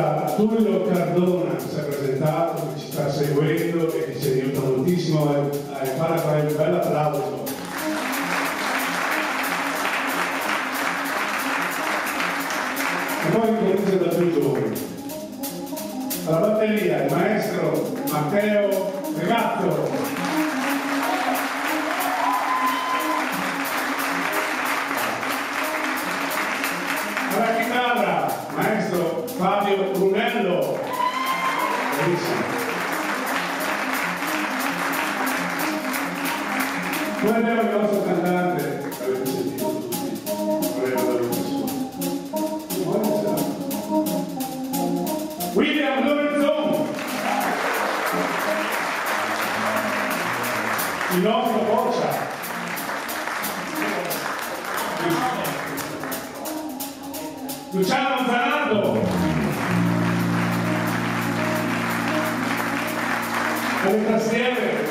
Allora, Tullio Cardona si è presentato, che ci sta seguendo e che ci aiuta moltissimo a fare un bel applauso. E poi comincia da più giovani. Alla batteria il maestro Matteo Regatto. Alla chitarra, maestro Fabio Brunello. Bellissimo. Poi abbiamo il nostro cantante, avete sentito tutti, William Lorenzon, il nostro Boccia. Luciano Zanardo, alle tastiere,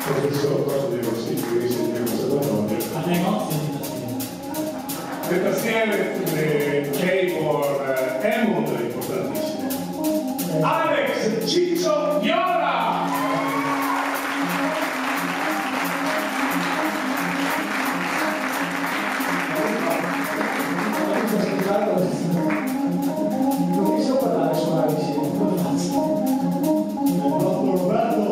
professor, cosa devo sentire il conservatorio? Alle emozioni di Le tastiere keyboard Hammond è importantissimo. Alex Ciccio Viola. Non mi so parlare suonare insieme, come faccio? Roberto!